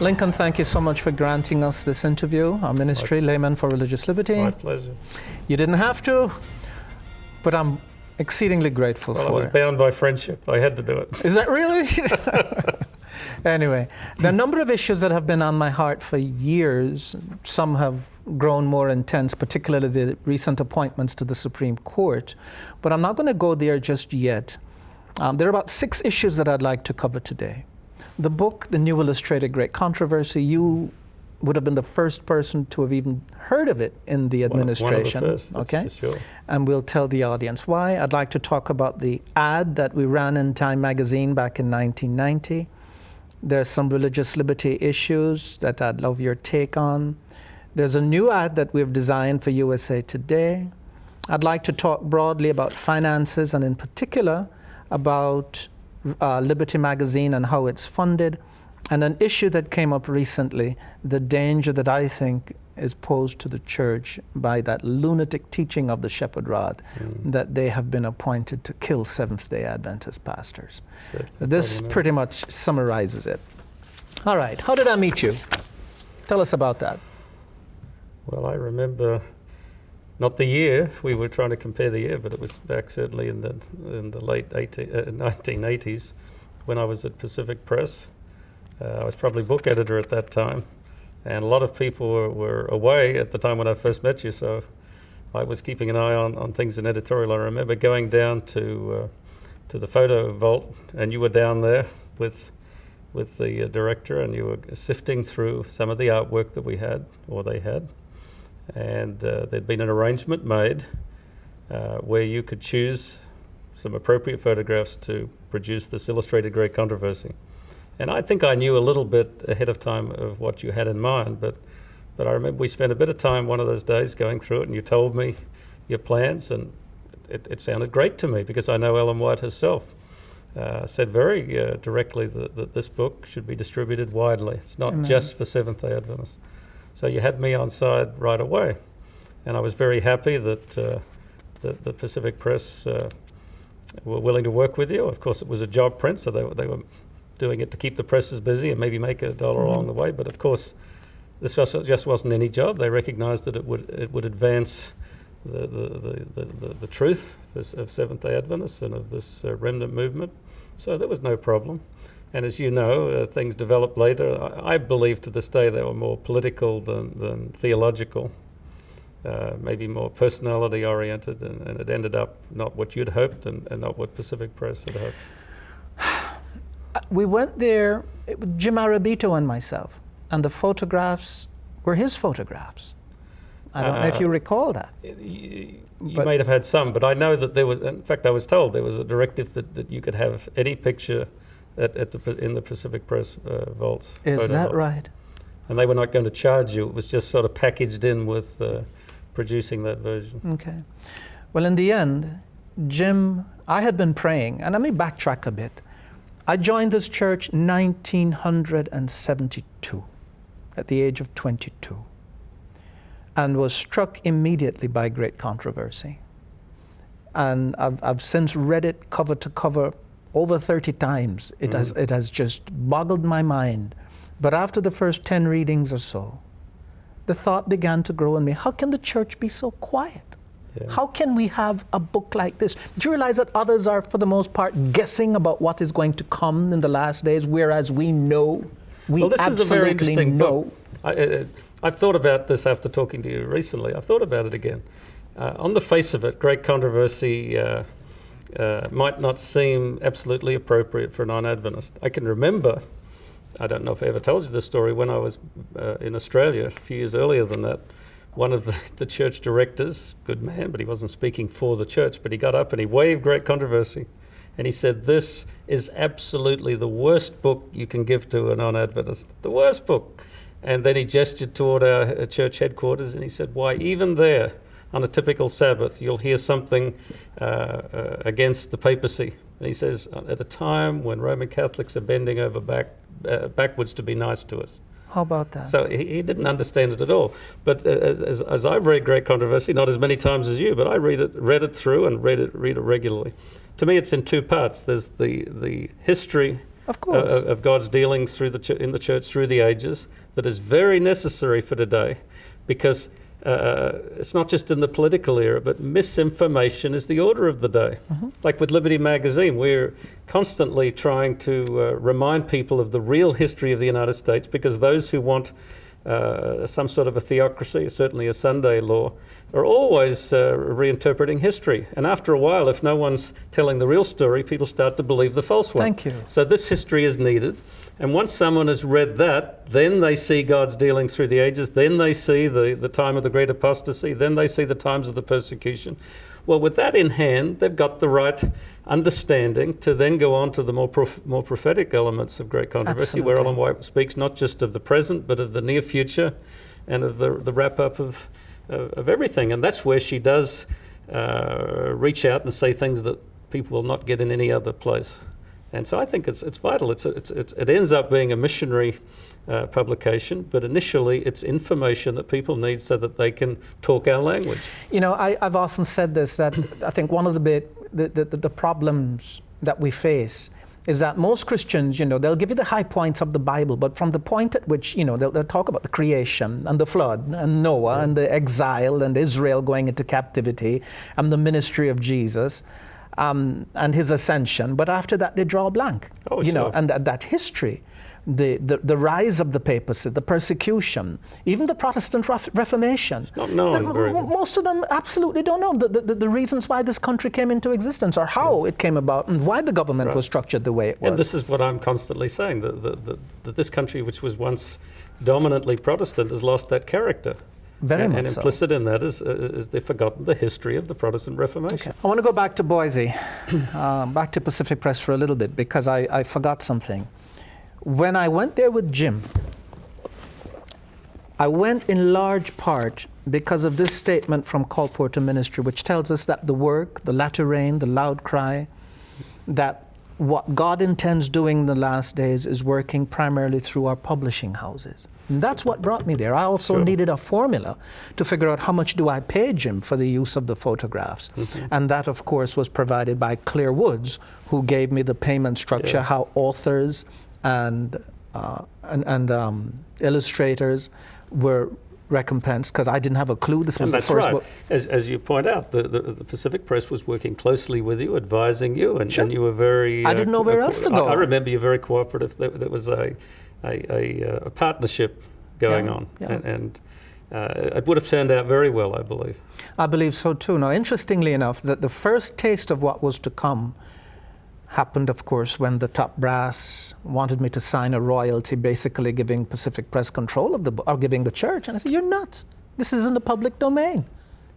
Lincoln, thank you so much for granting us this interview. Our ministry, Laymen for Religious Liberty. My pleasure. You didn't have to, but I'm exceedingly grateful for it. I was bound by friendship. I had to do it. Is that really? Anyway, there are a number of issues that have been on my heart for years. Some have grown more intense, particularly the recent appointments to the Supreme Court. But I'm not going to go there just yet. There are about 6 issues that I'd like to cover today. The book, The New Illustrated Great Controversy, you would have been the first person to have even heard of it in the administration. One of the first, that's for sure. And we'll tell the audience why. I'd like to talk about the ad that we ran in Time magazine back in 1990. There's some religious liberty issues that I'd love your take on. There's a new ad that we've designed for USA Today. I'd like to talk broadly about finances and in particular about Liberty Magazine and how it's funded, and an issue that came up recently, the danger that I think is posed to the church by that lunatic teaching of the shepherd rod that they have been appointed to kill Seventh-day Adventist pastors. This pretty much summarizes it. All right, how did I meet you? Tell us about that. Well, I remember, not the year, we were trying to compare the year, but it was back certainly in the late 1980s when I was at Pacific Press. I was probably book editor at that time, and a lot of people were away at the time when I first met you, so I was keeping an eye on things in editorial. I remember going down to the photo vault, and you were down there with the director, and you were sifting through some of the artwork that we had, or they had, and there'd been an arrangement made where you could choose some appropriate photographs to produce this illustrated great controversy. And I think I knew a little bit ahead of time of what you had in mind, but I remember we spent a bit of time one of those days going through it, and you told me your plans, and it sounded great to me because I know Ellen White herself said very directly that this book should be distributed widely. It's not just for Seventh-day Adventists. So you had me on side right away, and I was very happy that the Pacific Press were willing to work with you. Of course, it was a job print, so they were doing it to keep the presses busy and maybe make $1 along the way. But of course, this just wasn't any job. They recognized that it would advance the truth of Seventh-day Adventists and of this remnant movement. So there was no problem. And as you know, things developed later. I believe to this day they were more political than theological, maybe more personality oriented, and it ended up not what you'd hoped and not what Pacific Press had hoped. We went there, it was Jim Arabito and myself, and the photographs were his photographs. I don't know if you recall that. You might have had some, but I know that there was, in fact, I was told there was a directive that you could have any picture in the Pacific Press vaults. Is that vaults. right? And they were not going to charge you. It was just sort of packaged in with producing that version. Okay. Well, in the end, Jim, I had been praying, and let me backtrack a bit. I joined this church 1972 at the age of 22 and was struck immediately by great controversy. And I've since read it cover to cover over 30 times. It has just boggled my mind. But after the first 10 readings or so, the thought began to grow in me, how can the church be so quiet? Yeah. How can we have a book like this? Do you realize that others are, for the most part, guessing about what is going to come in the last days, whereas we know, this is a very interesting book. I've thought about this after talking to you recently. I've thought about it again. On the face of it, great controversy might not seem absolutely appropriate for a non-Adventist. I can remember, I don't know if I ever told you this story, when I was in Australia a few years earlier than that, one of the church directors, good man, but he wasn't speaking for the church, but he got up and he waved great controversy. And he said, this is absolutely the worst book you can give to a non-Adventist, the worst book. And then he gestured toward our church headquarters and he said, why, even there, on a typical Sabbath, you'll hear something against the papacy. And he says, at a time when Roman Catholics are bending over backwards to be nice to us. How about that? So he didn't understand it at all. But as I've read Great Controversy, not as many times as you, but I read it through and read it regularly. To me, it's in 2 parts. There's the history Of course. Of God's dealings through in the church through the ages that is very necessary for today, because it's not just in the political era, but misinformation is the order of the day. Like with Liberty Magazine, we're constantly trying to remind people of the real history of the United States, because those who want some sort of a theocracy, certainly a Sunday law, are always reinterpreting history. And after a while, if no one's telling the real story, people start to believe the false one. Thank you. So this history is needed. And once someone has read that, then they see God's dealings through the ages, then they see the time of the great apostasy, then they see the times of the persecution. Well, with that in hand, they've got the right understanding to then go on to the more prophetic elements of great controversy, Absolutely. where Ellen White speaks not just of the present, but of the near future and of the wrap-up of everything. And that's where she does reach out and say things that people will not get in any other place. And so I think it's vital. It ends up being a missionary publication, but initially it's information that people need so that they can talk our language. You know, I've often said this, that I think one of the problems that we face is that most Christians, you know, they'll give you the high points of the Bible, but from the point at which, you know, they'll talk about the creation and the flood and Noah and the exile and Israel going into captivity and the ministry of Jesus, and his ascension, but after that they draw a blank. Oh, you sure. know, and that history, the rise of the papacy, the persecution, even the Protestant Reformation. It's not known very well. Most of them absolutely don't know the reasons why this country came into existence, or how it came about, and why the government was structured the way it was. And this is what I'm constantly saying, that this country, which was once dominantly Protestant, has lost that character. Very much and so. implicit in that is they've forgotten the history of the Protestant Reformation. Okay. I want to go back to Boise, back to Pacific Press for a little bit, because I forgot something. When I went there with Jim, I went in large part because of this statement from Colporteur Ministry, which tells us that the work, the latter rain, the loud cry, that what God intends doing in the last days is working primarily through our publishing houses. And that's what brought me there. I also needed a formula to figure out how much do I pay Jim for the use of the photographs. And that, of course, was provided by Claire Woods, who gave me the payment structure, how authors and illustrators were recompensed, because I didn't have a clue. This was the first book. As you point out, the Pacific Press was working closely with you, advising you, and you were very... I didn't know where else to go. I remember you very cooperative. There was a partnership going on, and it would have turned out very well, I believe. I believe so too. Now, interestingly enough, that the first taste of what was to come happened, of course, when the top brass wanted me to sign a royalty, basically giving Pacific Press control of the book, or giving the church. And I said, "You're nuts. This is in the public domain."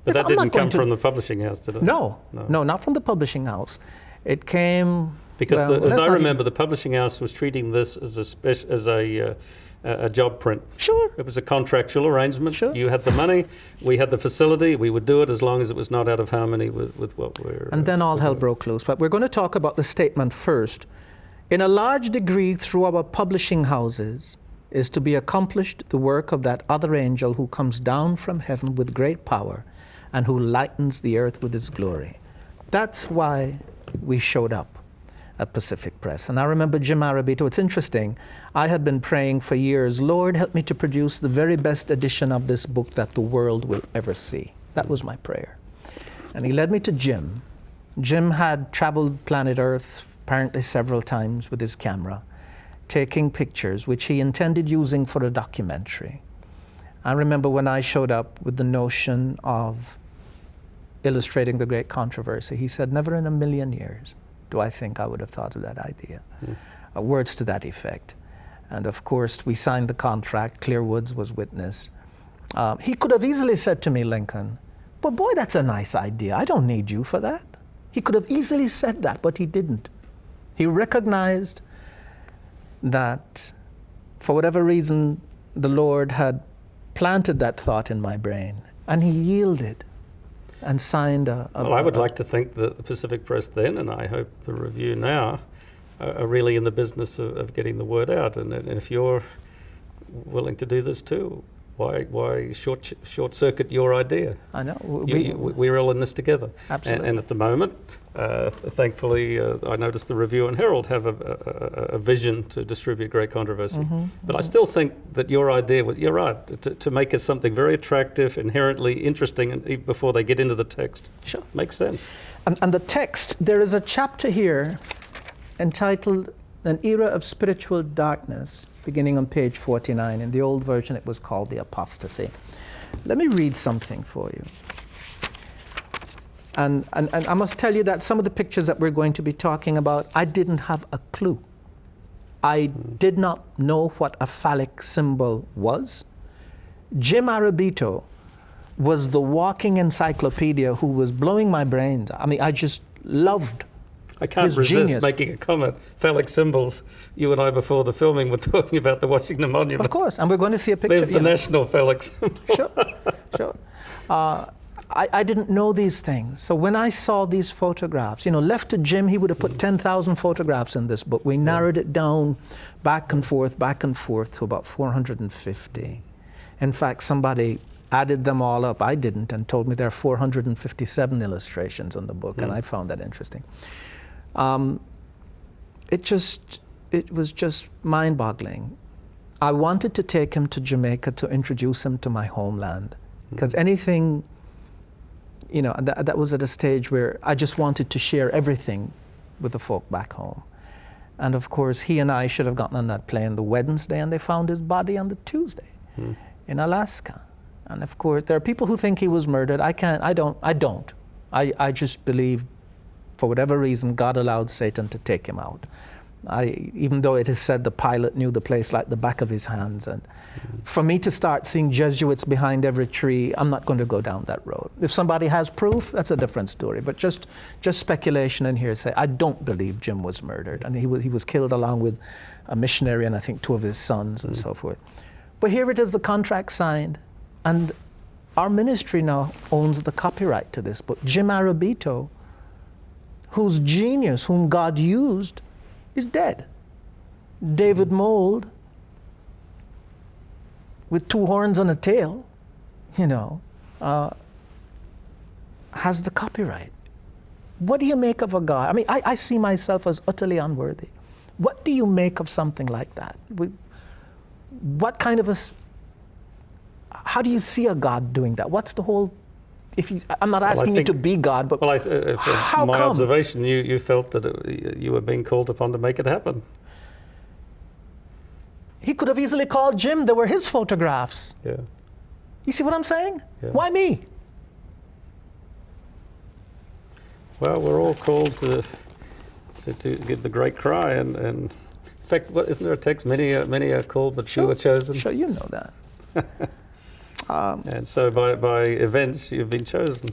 But that didn't come from the publishing house, did it? No, not from the publishing house. It came... Because as I remember, the publishing house was treating this as a job print. Sure. It was a contractual arrangement. Sure. You had the money, we had the facility, we would do it as long as it was not out of harmony with what we're... And then all hell broke loose. But we're going to talk about the statement first. In a large degree, through our publishing houses, is to be accomplished the work of that other angel who comes down from heaven with great power and who lightens the earth with his glory. That's why we showed up at Pacific Press. And I remember Jim Arabito. It's interesting. I had been praying for years, Lord, help me to produce the very best edition of this book that the world will ever see. That was my prayer. And he led me to Jim. Jim had traveled planet Earth apparently several times with his camera, taking pictures, which he intended using for a documentary. I remember when I showed up with the notion of illustrating the great controversy, he said, never in a million years do I think I would have thought of that idea. Words to that effect. And of course, we signed the contract. Claire Woods was witness. He could have easily said to me, Lincoln, but boy, that's a nice idea. I don't need you for that. He could have easily said that, but he didn't. He recognized that for whatever reason, the Lord had planted that thought in my brain, and he yielded and signed Well, I would like to think that the Pacific Press then, and I hope the Review now, are really in the business of getting the word out. And if you're willing to do this too, Why short circuit your idea? I know. We're all in this together. Absolutely. And at the moment, thankfully, I noticed the Review and Herald have a vision to distribute Great Controversy. But I still think that your idea was, you're right, to make it something very attractive, inherently interesting, and even before they get into the text. Sure. Makes sense. And the text, there is a chapter here entitled An Era of Spiritual Darkness, beginning on page 49. In the old version, it was called The Apostasy. Let me read something for you. And I must tell you that some of the pictures that we're going to be talking about, I didn't have a clue. I did not know what a phallic symbol was. Jim Arabito was the walking encyclopedia who was blowing my brains. I mean, I just loved I can't his resist genius. making a comment. Phallic symbols. You and I, before the filming, were talking about the Washington Monument. Of course, and we're going to see a picture. There's the national phallic symbol. Sure, sure. I didn't know these things. So when I saw these photographs, left to Jim, he would have put 10,000 photographs in this book. We narrowed it down back and forth to about 450. In fact, somebody added them all up. I didn't, and told me there are 457 illustrations in the book, and I found that interesting. It was just mind-boggling. I wanted to take him to Jamaica to introduce him to my homeland, because anything, that was at a stage where I just wanted to share everything with the folk back home. And of course, he and I should have gotten on that plane the Wednesday, and they found his body on the Tuesday in Alaska. And of course, there are people who think he was murdered. I don't. I just believe, for whatever reason, God allowed Satan to take him out. Even though it is said the pilot knew the place like the back of his hands. And for me to start seeing Jesuits behind every tree, I'm not going to go down that road. If somebody has proof, that's a different story. But just speculation and hearsay. I don't believe Jim was murdered. And he was killed along with a missionary and I think 2 of his sons and so forth. But here it is, the contract signed. And our ministry now owns the copyright to this book. Jim Arabito, whose genius, whom God used, is dead. David Mould, with 2 horns and a tail, has the copyright. What do you make of a God? I mean, I see myself as utterly unworthy. What do you make of something like that? What kind of how do you see a God doing that? What's the whole? I'm not asking you to be God, but from my observation, you felt that you were being called upon to make it happen. He could have easily called Jim. There were his photographs. Yeah. You see what I'm saying? Yeah. Why me? Well, we're all called to give the great cry, and in fact, isn't there a text? Many are called, but few are chosen. Sure, you know that. And so by events, you've been chosen.